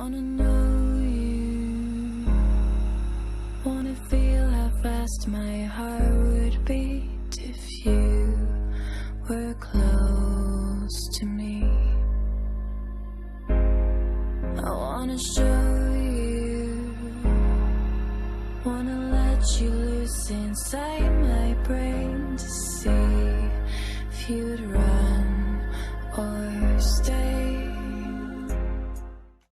wanna know you, wanna feel how fast my heart would beat if you were close to me. I wanna show you, wanna let you loose inside my